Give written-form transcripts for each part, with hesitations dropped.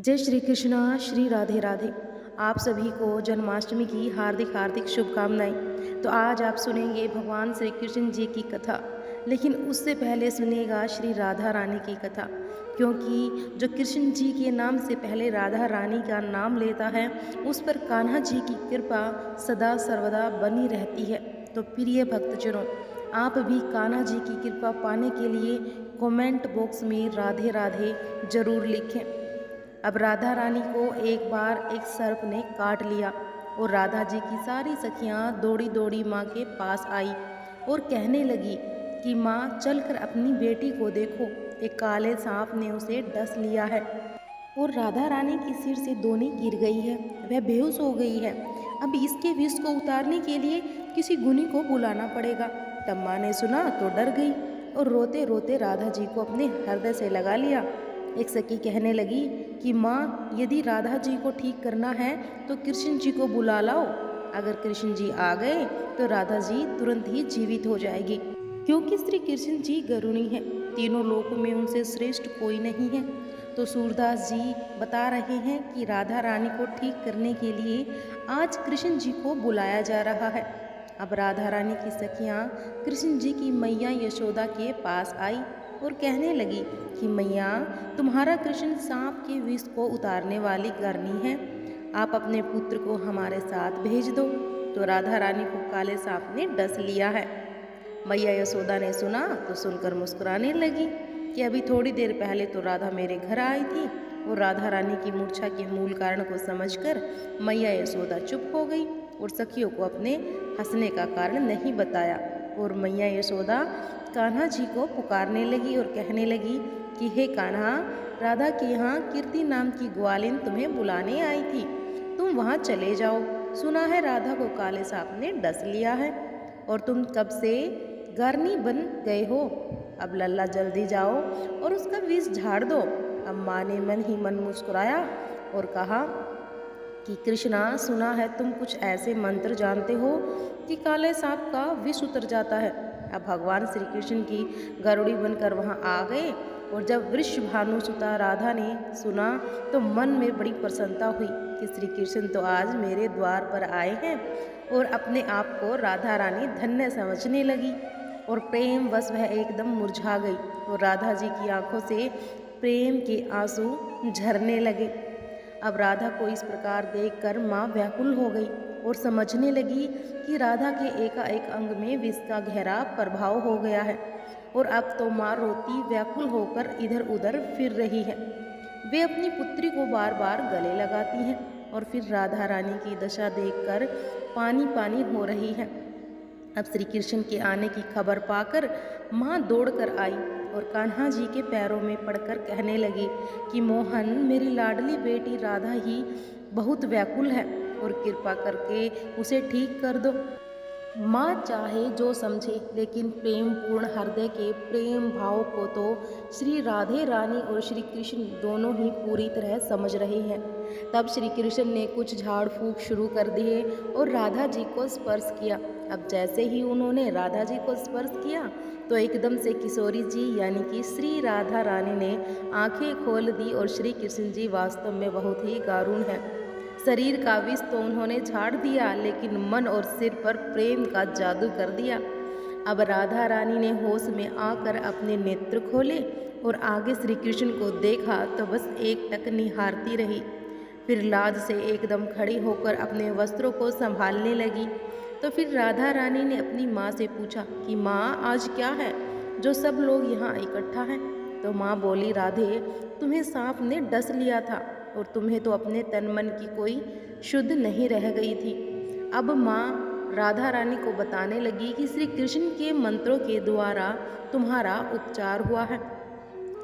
जय श्री कृष्णा, श्री राधे राधे। आप सभी को जन्माष्टमी की हार्दिक हार्दिक शुभकामनाएं। तो आज आप सुनेंगे भगवान श्री कृष्ण जी की कथा, लेकिन उससे पहले सुनिएगा श्री राधा रानी की कथा, क्योंकि जो कृष्ण जी के नाम से पहले राधा रानी का नाम लेता है उस पर कान्हा जी की कृपा सदा सर्वदा बनी रहती है। तो प्रिय भक्तजनों, आप भी कान्हा जी की कृपा पाने के लिए कमेंट बॉक्स में राधे राधे जरूर लिखें। अब राधा रानी को एक बार एक सर्प ने काट लिया और राधा जी की सारी सखियां दौड़ी दौड़ी माँ के पास आई और कहने लगी कि माँ चलकर अपनी बेटी को देखो, एक काले सांप ने उसे डस लिया है और राधा रानी की सिर से दोनी गिर गई है, वह बेहोश हो गई है। अब इसके विष को उतारने के लिए किसी गुनी को बुलाना पड़ेगा। तब माँ ने सुना तो डर गई और रोते रोते राधा जी को अपने हृदय से लगा लिया। एक सखी कहने लगी कि माँ, यदि राधा जी को ठीक करना है तो कृष्ण जी को बुला लाओ। अगर कृष्ण जी आ गए तो राधा जी तुरंत ही जीवित हो जाएगी, क्योंकि श्री कृष्ण जी गरुणी हैं, तीनों लोकों में उनसे श्रेष्ठ कोई नहीं है। तो सूरदास जी बता रहे हैं कि राधा रानी को ठीक करने के लिए आज कृष्ण जी को बुलाया जा रहा है। अब राधा रानी की सखियाँ कृष्ण जी की मैया यशोदा के पास आई और कहने लगी कि मैया, तुम्हारा कृष्ण सांप के विष को उतारने वाली करनी है, आप अपने पुत्र को हमारे साथ भेज दो। तो राधा रानी को काले सांप ने डस लिया है। मैया यशोदा ने सुना तो सुनकर मुस्कुराने लगी कि अभी थोड़ी देर पहले तो राधा मेरे घर आई थी। और राधा रानी की मूर्छा के मूल कारण को समझकर मैया यशोदा चुप हो गई और सखियों को अपने हंसने का कारण नहीं बताया। और मैया यशोदा कान्हा जी को पुकारने लगी और कहने लगी कि हे कान्हा, राधा के यहाँ कीर्ति नाम की ग्वालिन तुम्हें बुलाने आई थी, तुम वहाँ चले जाओ। सुना है राधा को काले सांप ने डस लिया है और तुम कब से गारनी बन गए हो। अब लल्ला जल्दी जाओ और उसका विष झाड़ दो। अब माँ ने मन ही मन मुस्कुराया और कहा कि कृष्णा, सुना है तुम कुछ ऐसे मंत्र जानते हो कि काले सांप का विष उतर जाता है। अब भगवान श्री कृष्ण की गरुड़ी बनकर वहाँ आ गए और जब वृषभानुसुता राधा ने सुना तो मन में बड़ी प्रसन्नता हुई कि श्री कृष्ण तो आज मेरे द्वार पर आए हैं। और अपने आप को राधा रानी धन्य समझने लगी और प्रेम वश वह एकदम मुरझा गई और राधा जी की आंखों से प्रेम के आंसू झरने लगे। अब राधा को इस प्रकार देखकर माँ व्याकुल हो गई और समझने लगी कि राधा के एकाएक अंग में विष का गहरा प्रभाव हो गया है और अब तो माँ रोती व्याकुल होकर इधर उधर फिर रही है। वे अपनी पुत्री को बार बार गले लगाती हैं और फिर राधा रानी की दशा देखकर पानी पानी हो रही है। अब श्री कृष्ण के आने की खबर पाकर माँ दौड़कर आई और कान्हा जी के पैरों में पड़कर कहने लगी कि मोहन, मेरी लाडली बेटी राधा ही बहुत व्याकुल है और कृपा करके उसे ठीक कर दो। माँ चाहे जो समझे, लेकिन प्रेम पूर्ण हृदय के प्रेम भाव को तो श्री राधे रानी और श्री कृष्ण दोनों ही पूरी तरह समझ रहे हैं। तब श्री कृष्ण ने कुछ झाड़ फूंक शुरू कर दिए और राधा जी को स्पर्श किया। अब जैसे ही उन्होंने राधा जी को स्पर्श किया तो एकदम से किशोरी जी यानी कि श्री राधा रानी ने आंखें खोल दी और श्री कृष्ण जी वास्तव में बहुत ही गारुण है। शरीर का विष तो उन्होंने झाड़ दिया, लेकिन मन और सिर पर प्रेम का जादू कर दिया। अब राधा रानी ने होश में आकर अपने नेत्र खोले और आगे श्री कृष्ण को देखा तो बस एक टक निहारती रही। फिर लाज से एकदम खड़ी होकर अपने वस्त्रों को संभालने लगी। तो फिर राधा रानी ने अपनी माँ से पूछा कि माँ, आज क्या है जो सब लोग यहाँ इकट्ठा हैं। तो माँ बोली, राधे, तुम्हें सांप ने डस लिया था और तुम्हें तो अपने तन मन की कोई शुद्ध नहीं रह गई थी। अब माँ राधा रानी को बताने लगी कि श्री कृष्ण के मंत्रों के द्वारा तुम्हारा उपचार हुआ है।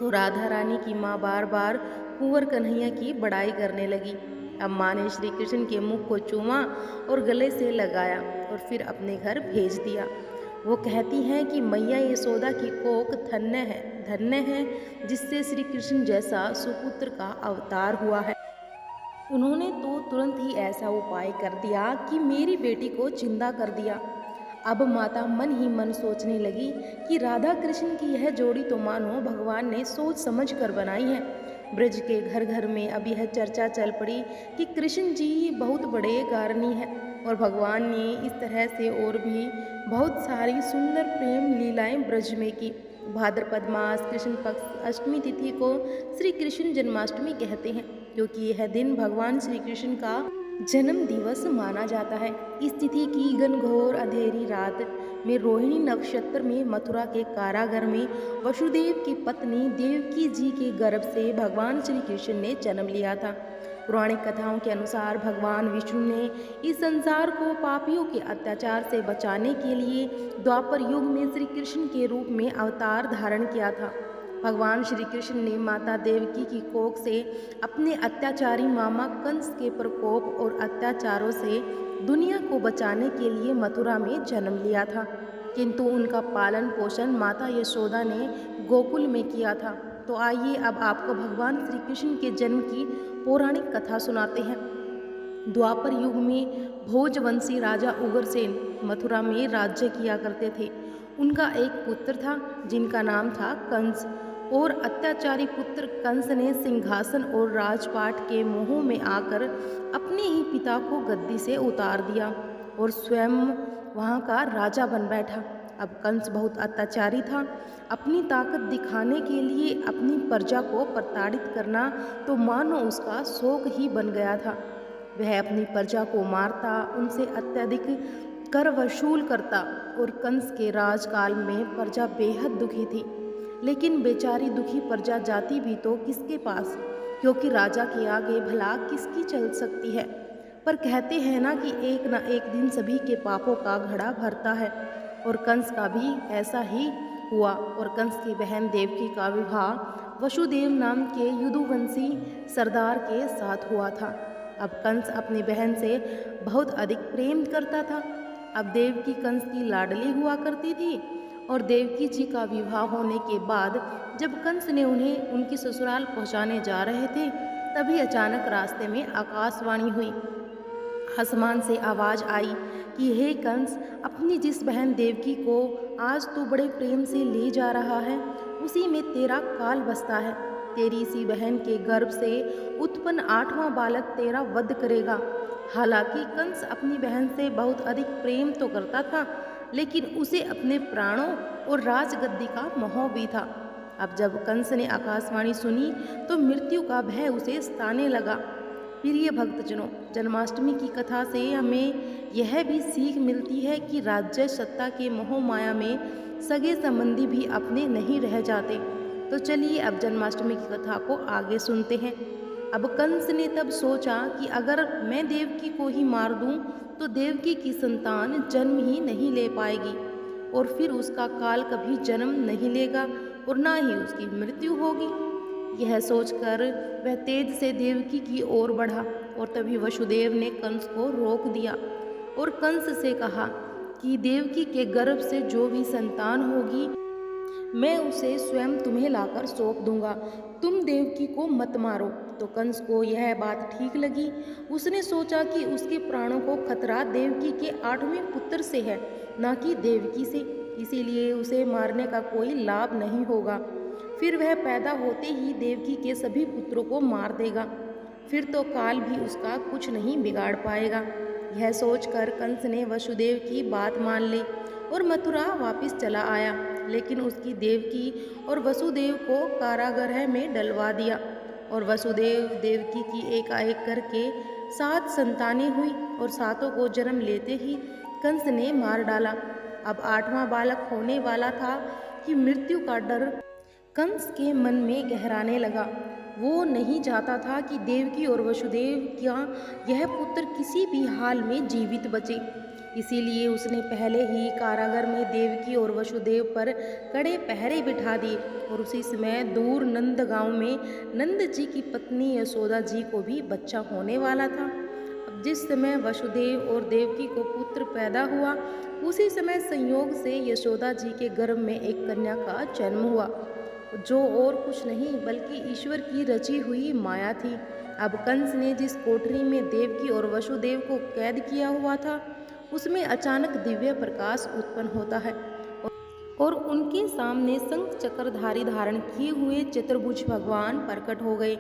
तो राधा रानी की माँ बार बार कुंवर कन्हैया की बड़ाई करने लगी। अब माँ ने श्री कृष्ण के मुख को चूमा और गले से लगाया और फिर अपने घर भेज दिया। वो कहती हैं कि मैया यशोदा की कोख धन्य है जिससे श्री कृष्ण जैसा सुपुत्र का अवतार हुआ है। उन्होंने तो तुरंत ही ऐसा उपाय कर दिया कि मेरी बेटी को जिंदा कर दिया। अब माता मन ही मन सोचने लगी कि राधा कृष्ण की यह जोड़ी तो मानो भगवान ने सोच समझ कर बनाई है। ब्रज के घर घर में अब यह चर्चा चल पड़ी कि कृष्ण जी बहुत बड़े कारणी हैं और भगवान ने इस तरह से और भी बहुत सारी सुंदर प्रेम लीलाएं ब्रज में की। भाद्रपद मास कृष्ण पक्ष अष्टमी तिथि को श्री कृष्ण जन्माष्टमी कहते हैं, क्योंकि यह दिन भगवान श्री कृष्ण का जन्म दिवस माना जाता है। इस तिथि की घनघोर अंधेरी रात में रोहिणी नक्षत्र में मथुरा के कारागार में वसुदेव की पत्नी देवकी जी के गर्भ से भगवान श्री कृष्ण ने जन्म लिया था। पौराणिक कथाओं के अनुसार भगवान विष्णु ने इस संसार को पापियों के अत्याचार से बचाने के लिए द्वापर युग में श्री कृष्ण के रूप में अवतार धारण किया था। भगवान श्री कृष्ण ने माता देवकी की कोख से अपने अत्याचारी मामा कंस के प्रकोप और अत्याचारों से दुनिया को बचाने के लिए मथुरा में जन्म लिया था, किंतु उनका पालन पोषण माता यशोदा ने गोकुल में किया था। तो आइए अब आपको भगवान श्री कृष्ण के जन्म की पौराणिक कथा सुनाते हैं। द्वापर युग में भोजवंशी राजा उग्रसेन मथुरा में राज्य किया करते थे। उनका एक पुत्र था जिनका नाम था कंस, और अत्याचारी पुत्र कंस ने सिंहासन और राजपाट के मोह में आकर अपने ही पिता को गद्दी से उतार दिया और स्वयं वहाँ का राजा बन बैठा। अब कंस बहुत अत्याचारी था। अपनी ताकत दिखाने के लिए अपनी प्रजा को प्रताड़ित करना तो मानो उसका शौक ही बन गया था। वह अपनी प्रजा को मारता, उनसे अत्यधिक कर वसूल करता और कंस के राजकाल में प्रजा बेहद दुखी थी। लेकिन बेचारी दुखी प्रजा जाती भी तो किसके पास, क्योंकि राजा के आगे भला किसकी चल सकती है। पर कहते हैं ना कि एक न एक दिन सभी के पापों का घड़ा भरता है, और कंस का भी ऐसा ही हुआ। और कंस की बहन देवकी का विवाह वसुदेव नाम के यदुवंशी सरदार के साथ हुआ था। अब कंस अपनी बहन से बहुत अधिक प्रेम करता था। अब देवकी कंस की लाडली हुआ करती थी, और देवकी जी का विवाह होने के बाद जब कंस ने उन्हें उनकी ससुराल पहुंचाने जा रहे थे, तभी अचानक रास्ते में आकाशवाणी हुई। आसमान से आवाज़ आई कि हे कंस, अपनी जिस बहन देवकी को आज तू बड़े प्रेम से ले जा रहा है, उसी में तेरा काल बसता है। तेरी इसी बहन के गर्भ से उत्पन्न 8वां बालक तेरा वध करेगा। हालांकि कंस अपनी बहन से बहुत अधिक प्रेम तो करता था, लेकिन उसे अपने प्राणों और राजगद्दी का मोह भी था। अब जब कंस ने आकाशवाणी सुनी तो मृत्यु का भय उसे सताने लगा। प्रिय भक्तजनों, जन्माष्टमी की कथा से हमें यह भी सीख मिलती है कि राज्य सत्ता के मोह माया में सगे संबंधी भी अपने नहीं रह जाते। तो चलिए अब जन्माष्टमी की कथा को आगे सुनते हैं। अब कंस ने तब सोचा कि अगर मैं देवकी को ही मार दूं तो देवकी की संतान जन्म ही नहीं ले पाएगी, और फिर उसका काल कभी जन्म नहीं लेगा और ना ही उसकी मृत्यु होगी। यह सोचकर वह तेज से देवकी की ओर बढ़ा, और तभी वसुदेव ने कंस को रोक दिया और कंस से कहा कि देवकी के गर्भ से जो भी संतान होगी मैं उसे स्वयं तुम्हें लाकर सौंप दूंगा, तुम देवकी को मत मारो। तो कंस को यह बात ठीक लगी। उसने सोचा कि उसके प्राणों को खतरा देवकी के 8वें पुत्र से है, न कि देवकी से, इसीलिए उसे मारने का कोई लाभ नहीं होगा। फिर वह पैदा होते ही देवकी के सभी पुत्रों को मार देगा, फिर तो काल भी उसका कुछ नहीं बिगाड़ पाएगा। यह सोचकर कंस ने वसुदेव की बात मान ली और मथुरा वापस चला आया, लेकिन उसकी देवकी और वसुदेव को कारागृह में डलवा दिया। और वसुदेव देवकी की एकाएक करके 7 संतानें हुई, और 7 को जन्म लेते ही कंस ने मार डाला। अब 8वां बालक होने वाला था कि मृत्यु का डर कंस के मन में गहराने लगा। वो नहीं चाहता था कि देवकी और वसुदेव का यह पुत्र किसी भी हाल में जीवित बचे, इसीलिए उसने पहले ही कारागार में देवकी और वसुदेव पर कड़े पहरे बिठा दिए। और उसी समय दूर नंद गांव में नंद जी की पत्नी यशोदा जी को भी बच्चा होने वाला था। अब जिस समय वसुदेव और देवकी को पुत्र पैदा हुआ, उसी समय संयोग से यशोदा जी के गर्भ में एक कन्या का जन्म हुआ, जो और कुछ नहीं बल्कि ईश्वर की रची हुई माया थी। अब कंस ने जिस कोठरी में देवकी और वसुदेव को कैद किया हुआ था, उसमें अचानक दिव्य प्रकाश उत्पन्न होता है, और उनके सामने शंख चक्रधारी धारण किए हुए चतुर्भुज भगवान प्रकट हो गए।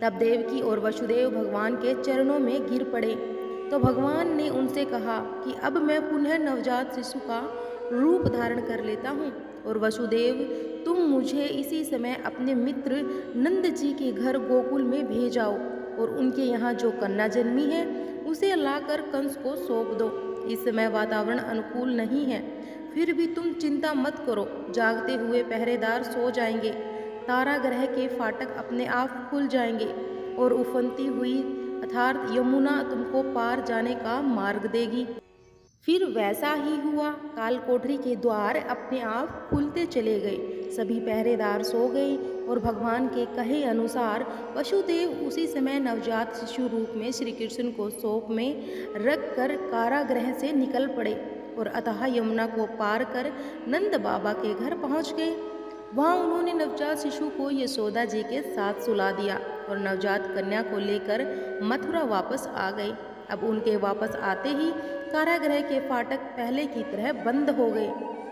तब देवकी और वसुदेव भगवान के चरणों में गिर पड़े। तो भगवान ने उनसे कहा कि अब मैं पुनः नवजात शिशु का रूप धारण कर लेता हूँ, और वसुदेव, तुम मुझे इसी समय अपने मित्र नंद जी के घर गोकुल में भेजाओ, और उनके यहाँ जो कन्या जन्मी है उसे लाकर कंस को सौंप दो। इस समय वातावरण अनुकूल नहीं है, फिर भी तुम चिंता मत करो, जागते हुए पहरेदार सो जाएंगे, तारा ग्रह के फाटक अपने आप खुल जाएंगे, और उफनती हुई अर्थात यमुना तुमको पार जाने का मार्ग देगी। फिर वैसा ही हुआ। काल कोठरी के द्वार अपने आप खुलते चले गए, सभी पहरेदार सो गए, और भगवान के कहे अनुसार वसुदेव उसी समय नवजात शिशु रूप में श्री कृष्ण को सौंप में रख कर कारागृह से निकल पड़े, और अतः यमुना को पार कर नंद बाबा के घर पहुंच गए। वहाँ उन्होंने नवजात शिशु को यशोदा जी के साथ सुला दिया, और नवजात कन्या को लेकर मथुरा वापस आ गए। अब उनके वापस आते ही कारागृह के फाटक पहले की तरह बंद हो गए।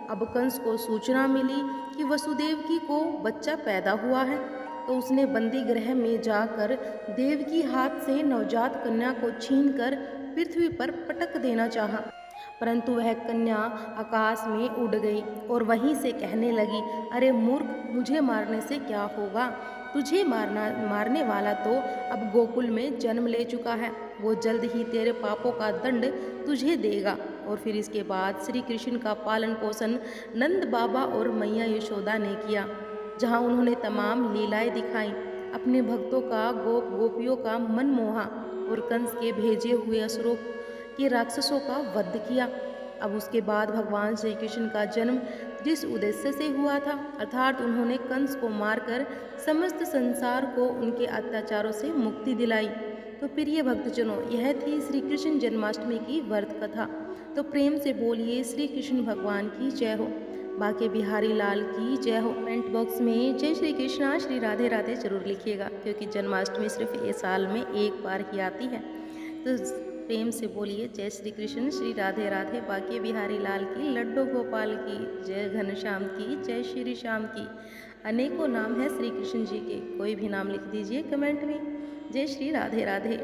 अब कंस को सूचना मिली कि वसुदेव को बच्चा पैदा हुआ है, तो उसने बंदी गृह में जाकर देव की हाथ से नवजात कन्या को छीनकर पृथ्वी पर पटक देना चाहा, परंतु वह कन्या आकाश में उड़ गई और वहीं से कहने लगी, अरे मूर्ख, मुझे मारने से क्या होगा? तुझे मारने वाला तो अब गोकुल में जन्म ले चुका है, वो जल्द ही तेरे पापों का दंड तुझे देगा। और फिर इसके बाद श्री कृष्ण का पालन पोषण नंद बाबा और मैया यशोदा ने किया, जहाँ उन्होंने तमाम लीलाएं दिखाई, अपने भक्तों का गोपियों का मन मोहा, और कंस के भेजे हुए असुरों के राक्षसों का वध किया। अब उसके बाद भगवान श्री कृष्ण का जन्म जिस उद्देश्य से हुआ था, अर्थात उन्होंने कंस को मारकर समस्त संसार को उनके अत्याचारों से मुक्ति दिलाई। तो प्रिय भक्तजनों, यह थी श्री कृष्ण जन्माष्टमी की व्रत कथा। तो प्रेम से बोलिए श्री कृष्ण भगवान की जय हो, बाके बिहारी लाल की जय हो। कमेंट बॉक्स में जय श्री कृष्णा श्री राधे राधे जरूर लिखिएगा, क्योंकि जन्माष्टमी सिर्फ ये साल में एक बार ही आती है। तो प्रेम से बोलिए जय श्री कृष्ण श्री राधे राधे, बाके बिहारी लाल की, लड्डू गोपाल की जय, घनश्याम की जय, श्री श्याम की। अनेकों नाम है श्री कृष्ण जी के, कोई भी नाम लिख दीजिए कमेंट में। जय श्री राधे राधे।